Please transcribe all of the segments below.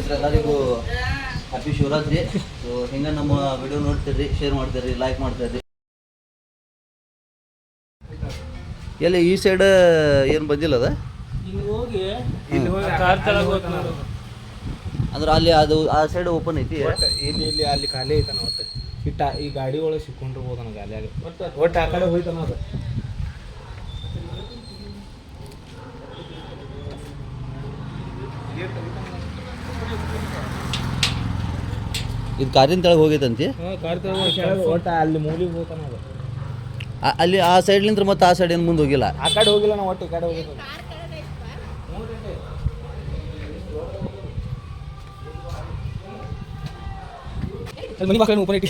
ಸ್ನೇಹಿತರೆ ಎಲ್ಲರಿಗೂ happy Shivaratri. So ಹಿಂಗೆ ನಮ್ಮ ವಿಡಿಯೋ ನೋಡ್ತೀರಿ, ಶೇರ್ ಮಾಡ್ತೀರಿ, ಲೈಕ್ ಮಾಡ್ತೀರಿ. ಎಲ್ಲಿ ಈ ಸೈಡ್ ಏನು ಬಂದಿಲ್ಲ ಅದ ಅಂದ್ರೆ ಅಲ್ಲಿ ಅದು ಆ ಸೈಡ್ ಓಪನ್ ಐತಿ. ಇಲ್ಲಿ ಅಲ್ಲಿ ಖಾಲಿ ಐತನ ಒಟ್ಟು ಈ ಗಾಡಿ ಒಳಗೆ ಸಿಕ್ಕೊಂಡಿರ್ಬೋದನ ಗಾಲಿಯಾಗ ಒಟ್ಟು ಆ ಕಡೆ ಹೋಯ್ತಾನ ಅದು. ಇದು ಕಾರಿನ ತೆಳಗೆ ಹೋಗೈತಂತಿ. ಕಾರ್ ತೆಳಗೆ ಒಟ್ಟು ಅಲ್ಲಿ ಮೂಲಿಗೆ ಹೋಗ್ತಾನ ಅದು. ಅಲ್ಲಿ ಆ ಸೈಡ್ಲಿಂದ ಮತ್ತೆ ಆ ಸೈಡ್ ಏನು ಮುಂದೆ ಹೋಗಿಲ್ಲ. ಆ ಕಡೆ ಹೋಗಿಲ್ಲ ನಾವು ಒಟ್ಟು ಈ ಕಡೆ ಹೋಗಿದ್ದ. ಮನಿ ಮಕ್ಕಳನ್ನು ಓಪನ್ ಇಟ್ಟು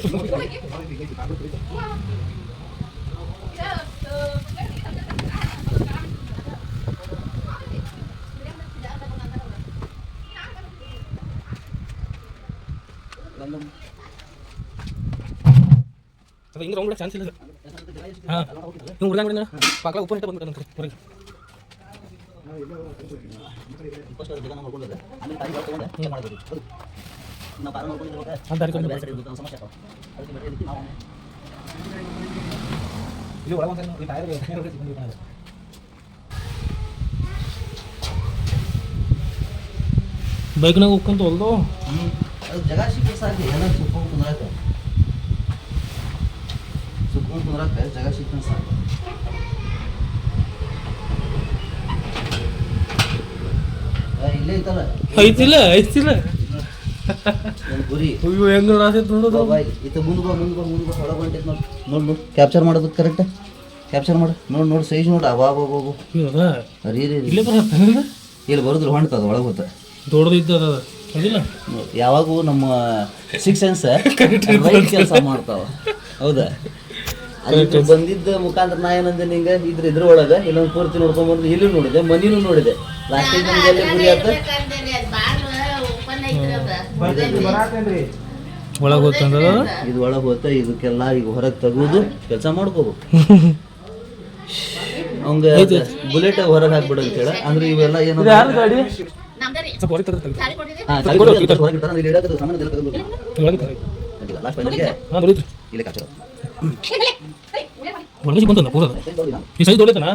ಹಿಂಗೆ ರೌಂಡ್ ಚಾನ್ಸ್ ಇಲ್ಲ. ಹಾಂ ನೀವು ಹುಡುಗ ಪಾಕಲ ಓಪನ್ ಇಟ್ಟು ಬಂದ್ಬಿಟ್ಟು ಹೊರಗೆ ಬೈಕ್ನಾಗ ಹೋಗ್ಕೊಂತ ಹೊಲ್ದು ಜಾಗ ಸಿಕ್ಕ ಸಾಕು. ಎಲ್ಲ ಸುತ್ಕೊಂಡು ಕುಂದ್ರಾಕ ಜಾಗ ಸಿಕ್ಕ ಸಾಕು. ಇಲ್ಲೇ ಐತಲ್ಲ ಐತಿಲ್ಲ ಗುರಿ ಹೆಂಗ್ ನೋಡೋದು. ಇದು ಮುಂದೆ ಬಾ ಹೊರಗೆ ಹೊಂಟೈತೆ ನೋಡಿ ಕ್ಯಾಪ್ಚರ್ ಮಾಡೋದು ಕರೆಕ್ಟ್. ಕ್ಯಾಪ್ಚರ್ ಮಾಡು ನೋಡಿ ಸೈಜ್ ನೋಡಿ. ಅಬಾ ಬಾಬು ಅರಿ ಇಲ್ಲಿ ಬರೋದ್ರ ಹೊಂಟದ ಒಳಗೆ ಹೋತ ದೊಡ್ಡದಿದ್ದದ ಯಾವಾಗೂ ನಮ್ಮ ಸಿಕ್ಸ್ ಸೆನ್ಸ್ ರೈಟ್ ಕೆಲಸ ಮಾಡ್ತಾವ. ಹೌದಾ? ಅಲ್ಲಿ ಬಂದಿದ್ದ ಮುಖಾಂತರ ನಾ ಏನಂದೆ ನಿಂಗೆ ಇದ್ರ ಒಳಗೆ ಇಲ್ಲೊಂದು ಪೂರ್ತಿ ನೋಡ್ಕೊಂಡ್ಬಂದು ಇಲ್ಲಿ ನೋಡಿದೆ, ಮನಿನೂ ನೋಡಿದೆ. ಲಾಸ್ಟಿಗೆ ನಮ್ಗೆ ಎಲ್ಲಿ ಗುರಿ ಆತ ಒಳಗೆ ಹೋಗ್ತಂದ್ರ ಇದು ಒಳಗೆ ಹೋತ. ಇದಕ್ಕೆಲ್ಲ ಈಗ ಹೊರಗೆ ತೆಗೆದು ಕೆಲಸ ಮಾಡ್ಕೋಬೇಕು. ಅವಂಗ ಬುಲೆಟ್ ಹೊರಗೆ ಹಾಕ್ಬಿಡು ಅಂತ ಹೇಳ. ಅಂದ್ರೆ ಇವೆಲ್ಲ ಏನು ಒಳಗೆ ಬಂತಲ್ಲ ಪೂರ ಈ ಸೈಜ್ ದೊಡ್ಡತನ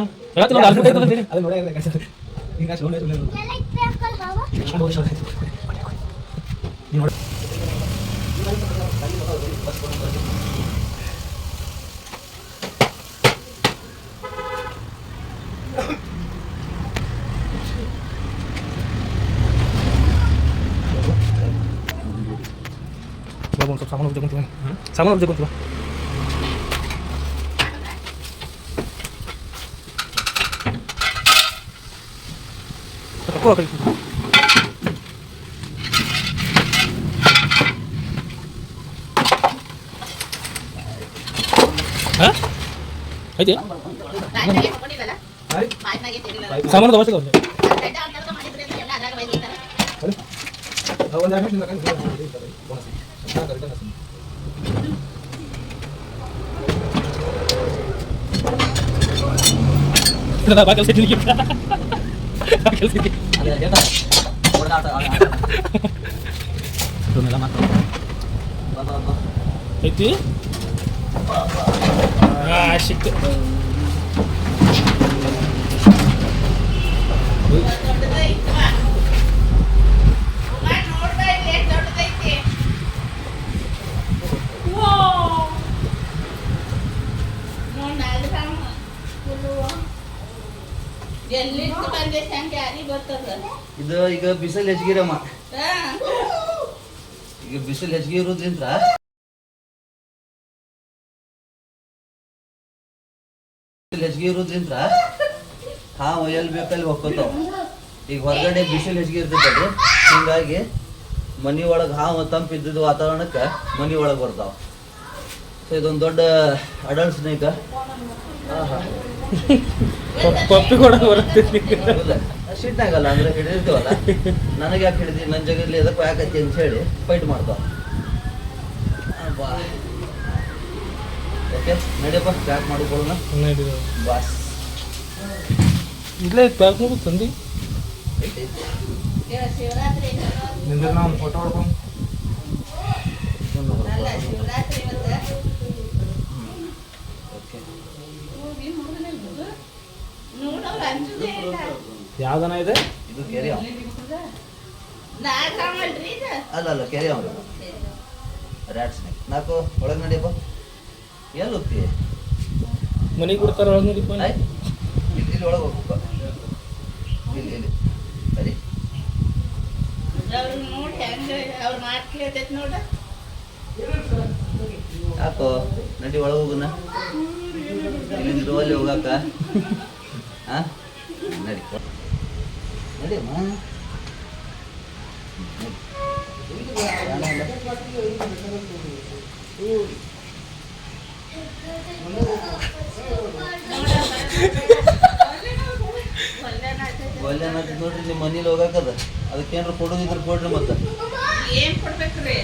ಸಾಮಾನು ತೆಗೊಂತೀವ. ಐತಿ ಸಾಮಾನು ಅವಶ್ಯಕ ಐತಿ ಸಿಕ್ತು. ಇದು ಈಗ ಬಿಸಿಲು ಹೆಚ್ಚಿಗಿರಮ್ಮ. ಈಗ ಬಿಸಿಲು ಹೆಚ್ಚಿಗೆ ಇರೋದ್ರಿಂದ ಹಾವು ಎಲ್ಲಿ ಬೇಕಲ್ಲಿ ಹೋಗ್ಕೋತಾವ. ಈಗ ಹೊರಗಡೆ ಬಿಸಿಲು ಹೆಚ್ಚಿಗೆ ಇರ್ತೈತಲ್ರಿ, ಹಿಂಗಾಗಿ ಮನಿ ಒಳಗೆ ಹಾವು ತಂಪಿದ್ದ ವಾತಾವರಣಕ್ಕೆ ಮನಿ ಒಳಗೆ ಬರ್ತಾವ. ಸೊ ಇದೊಂದು ದೊಡ್ಡ ಅಡಲ್ಟ್ ಸ್ನೇಕ್. ಪಪ್ಪಿ ಕೂಡ ಬರುತ್ತೆ. ಸಿಟ್ಟಾಗಲ್ಲ ಅಂದ್ರೆ ಹಿಡಿದಿರ್ತೀವಲ್ಲ, ನನಗೆ ಯಾಕೆ ಹಿಡಿದಿ, ನನ್ನ ಜಗಲ್ಲಿ ಎದಕ್ಕೂ ಯಾಕೈತಿ ಅಂತ ಹೇಳಿ ಫೈಟ್ ಮಾಡ್ತಾವ. ಓಕೆ ನಡಿಯಪ್ಪ, ಪ್ಯಾಕ್ ಮಾಡಿಕೊಳ್ಳೋಣ ಬಾಸ್. ಇಲ್ಲೇ ಪ್ಯಾಕ್ ಮಾಡಿ ತಂದು ನಿಂದ್ರೆ ನಾವು ಒಂದು ಫೋಟೋ ಹೊಡ್ಕೊಂಡು ಯಾವ್ದನ ಇದೆ ಇದು ಕೆರೆ ಅಲ್ಲ ಕೆರೆ ಅವನು ರ್ಯಾಟ್ ಸ್ನೇಕ್ ನಾಲ್ಕು ಒಳಗೆ ನಡಿಯಪ್ಪ ಎಲ್ಲಿ ಹೋಗ್ತೀವಿ ಮನೆಗೆ ಕೊಡ್ತಾರ ಒಳಗೆ ನಡಿಪ ಇಲ್ಲಿ ಒಳಗೆ ಹೋಗ್ಬೇಕ ಇಲ್ಲಿ ಸರಿ ಯಾಕೋ ನಡಿ ಒಳಗೆ ಹೋಗುನ ಇಲ್ಲಿಂದ ಅಲ್ಲಿ ಹೋಗಾಕ ಹಾಂ ನಡಿ ನಡಿಯಮ್ಮ ಒಳ್ಳೆ ನೋಡ್ರಿ ನಿಮ್ಮ ಮನೇಲಿ ಹೋಗಾಕದ ಅದಕ್ಕೇನ್ರ ಕೊಡೋದಿದ್ರೆ ಕೊಡ್ರಿ ಮತ್ತೆ ಏನ್ ಕೊಡ್ಬೇಕ್ರಿ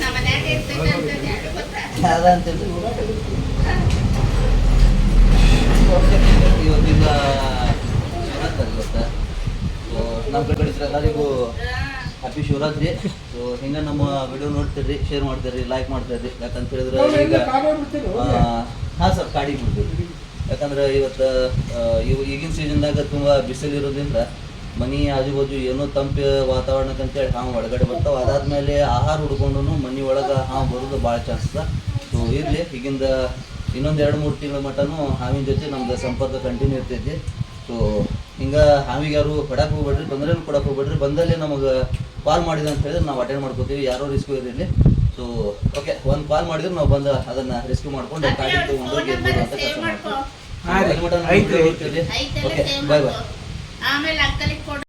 ನಮ್ಮ ಮನ್ಯಾಗ ಇರ್ತೈತೆ ಅಂತ ಗೊತ್ತಾ ಅದ ಅಂತೇಳಿ ಇವತ್ತಿಂದ ಇವತ್ತ ಸೊ ನಮ್ಮ ಕಡೆ ಎಲ್ಲರಿಗೂ ಹ್ಯಾಪಿ ಶಿವರಾತ್ರಿ. ಸೊ ಹಿಂಗೆ ನಮ್ಮ ವಿಡಿಯೋ ನೋಡ್ತೀರಿ, ಶೇರ್ ಮಾಡ್ತೀರಿ, ಲೈಕ್ ಮಾಡ್ತಾಯಿರಿ. ಯಾಕಂತ ಹೇಳಿದ್ರೆ ಈಗ ಹಾಂ ಸರ್ ಕಾಡಿಗೆ ಬಿಡ್ತೀವಿ. ಯಾಕಂದ್ರೆ ಇವತ್ತು ಈಗಿನ ಸೀಸನ್ದಾಗ ತುಂಬ ಬಿಸಿಲು ಇರೋದ್ರಿಂದ ಮನೆ ಆಜು ಬಾಜು ಏನೋ ತಂಪು ವಾತಾವರಣಕ್ಕಂತೇಳಿ ಹಾವು ಒಳಗಡೆ ಬರ್ತಾವೆ. ಅದಾದಮೇಲೆ ಆಹಾರ ಹುಡ್ಕೊಂಡು ಮನೆ ಒಳಗೆ ಹಾವು ಬರೋದು ಭಾಳ ಚಾನ್ಸ್ ಅದ. ಸೊ ಇರಲಿ, ಈಗಿಂದ ಇನ್ನೊಂದು 2-3 ತಿಂಗಳ ಮಟ್ಟನೂ ಹಾವಿನ ಜೊತೆ ನಮ್ದು ಸಂಪರ್ಕ ಕಂಟಿನ್ಯೂ ಇರ್ತೈತಿ. ಸೊ ಹಿಂಗೆ ಹಾವಿಗೆ ಯಾರು ಕೊಡಕ್ಕೆ ಹೋಗ್ಬೇಡ್ರಿ, ತೊಂದರೆನೂ ಕೊಡಕ್ಕೆ ಹೋಗ್ಬೇಡ್ರಿ. ಬಂದಲ್ಲಿ ನಮಗೆ ಕಾಲ್ ಮಾಡಿದೆ ಅಂತ ಹೇಳಿದ್ರೆ ನಾವು ಅಟೆಂಡ್ ಮಾಡ್ಕೋತೀವಿ, ಯಾರೋ ರಿಸ್ಕು ಇರಲಿ. ಸೊ ಓಕೆ, ಒಂದು ಕಾಲ್ ಮಾಡಿದ್ರೆ ನಾವು ಬಂದು ಅದನ್ನು ರೆಸ್ಕ್ಯೂ ಮಾಡ್ಕೊಂಡು ಕಾಡಿಗೆ ತೊಗೊಂಡು ಗೆಲ್ಬೋದು ಅಂತ ಕೆಲಸ ಮಾಡ್ತೀವಿ. ಓಕೆ, ಬಾಯ್ ಬಾಯ್. ಆಮೇಲೆ ಅಕ್ಕಲಿ